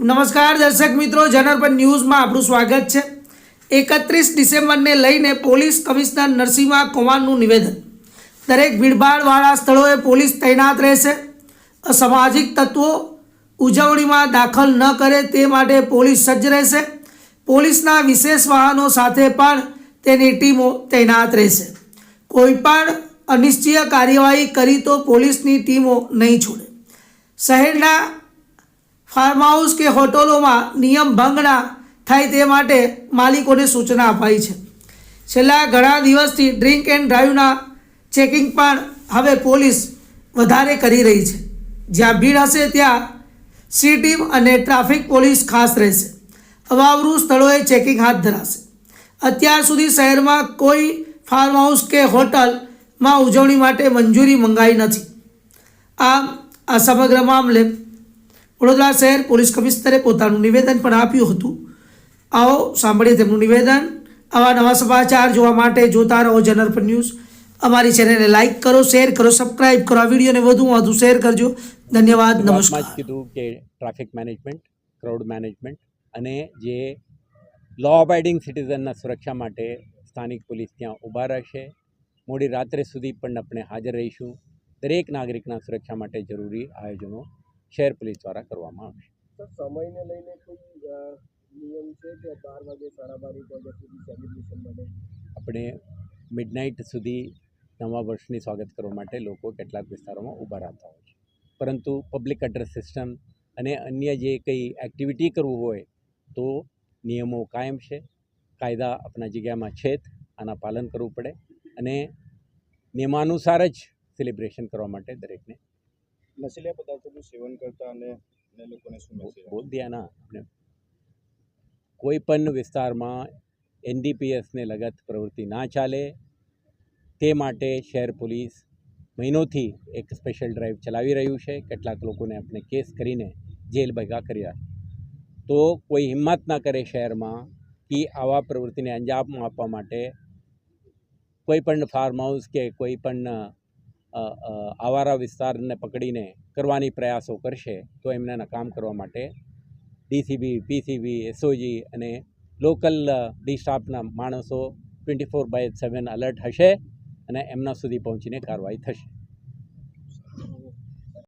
નમસ્કાર દર્શક મિત્રો, જનરપન ન્યૂઝમાં આપણું સ્વાગત છે। 31 ડિસેમ્બરને લઈને પોલીસ કમિશનર નરસિંહા કૌવાનનું નિવેદન। દરેક ભીડભાડવાળા સ્થળોએ પોલીસ તૈનાત રહેશે। અસામાજિક તત્વો ઉજવણીમાં દાખલ ન કરે તે માટે પોલીસ સજ્જ રહેશે। પોલીસના વિશેષ વાહનો સાથે પણ તેની ટીમો તૈનાત રહેશે। કોઈપણ અનિશ્ચિત કાર્યવાહી કરી તો પોલીસની ટીમો નહીં છોડે। શહેરના ફાર્મ હાઉસ કે હોટલોમાં નિયમ ભંગ ના થાય તે માટે માલિકોને સૂચના અપાઈ છે। છેલ્લા ઘણા દિવસથી ડ્રિંક એન્ડ ડ્રાઈવના ચેકિંગ પણ હવે પોલીસ વધારે કરી રહી છે। જ્યાં ભીડ હશે ત્યાં સી ટીમ અને ટ્રાફિક પોલીસ ખાસ રહેશે। અવાવરૂ સ્થળોએ ચેકિંગ હાથ ધરાશે। અત્યાર સુધી શહેરમાં કોઈ ફાર્મ હાઉસ કે હોટલમાં ઉજવણી માટે મંજૂરી મંગાઈ નથી। આમ આ સમગ્ર મામલે વડોદરા શહેર પોલીસ કમિશનરે પોતાનું નિવેદન પણ આપ્યું હતું। આવો સાંભળીએ તેમનું નિવેદન। આવા નવા સમાચાર જોવા માટે જોતા રહો જનરપન ન્યૂઝ। અમારી ચેનલને લાઇક કરો, શેર કરો, સબસ્ક્રાઇબ કરો। આ વિડીયોને વધુમાં વધુ શેર કરજો। ધન્યવાદ। નમસ્કાર। કીધું કે ટ્રાફિક મેનેજમેન્ટ, ક્રાઉડ મેનેજમેન્ટ અને જે લો અબાઇડિંગ સિટીઝનના સુરક્ષા માટે સ્થાનિક પોલીસ ત્યાં ઊભા રહેશે। મોડી રાત્રે સુધી પણ આપણે હાજર રહીશું। દરેક નાગરિકના સુરક્ષા માટે જરૂરી આયોજનો શહેર પોલીસ દ્વારા કરવામાં આવશે। સમયને લઈને કોઈ નિયમ છે કે 12 વાગે 12:30 વાગ્યા સુધી સેલિબ્રેશન માટે આપણે મિડનાઇટ સુધી નવા વર્ષની સ્વાગત કરવા માટે લોકો કેટલાક વિસ્તારોમાં ઊભા રહેતા હોય છે, પરંતુ પબ્લિક એડ્રેસ સિસ્ટમ અને અન્ય જે કંઈ એક્ટિવિટી કરવું હોય તો નિયમો કાયમ છે। કાયદા આપણા જગ્યામાં છે જ, આના પાલન કરવું પડે અને નિયમાનુસાર જ સેલિબ્રેશન કરવા માટે દરેકને નશીલા પદાર્થોનું સેવન કરતા અને લોકોને શું મેસેજ બોલ દિયા ના। આપણે કોઈ પણ વિસ્તારમાં NDPSને લગત પ્રવૃત્તિ ના ચાલે તે માટે શહેર પોલીસ મહિનોથી એક સ્પેશિયલ ડ્રાઈવ ચલાવી રહ્યું છે। કેટલાક લોકોને આપણે કેસ કરીને જેલ ભેગા કર્યા। તો કોઈ હિંમત ના કરે શહેરમાં કે આવા પ્રવૃત્તિને અંજામ આપવા માટે કોઈ પણ ફાર્મ હાઉસ કે કોઈ પણ આવારા વિસ્તારને પકડીને કરવાની પ્રયાસો કરશે તો એમને કામ કરવા માટે DCB, PCB, SOG અને લોકલ ડી સ્ટાફના માણસો 24/7 અલર્ટ હશે અને એમના સુધી પહોંચીને કાર્યવાહી થશે।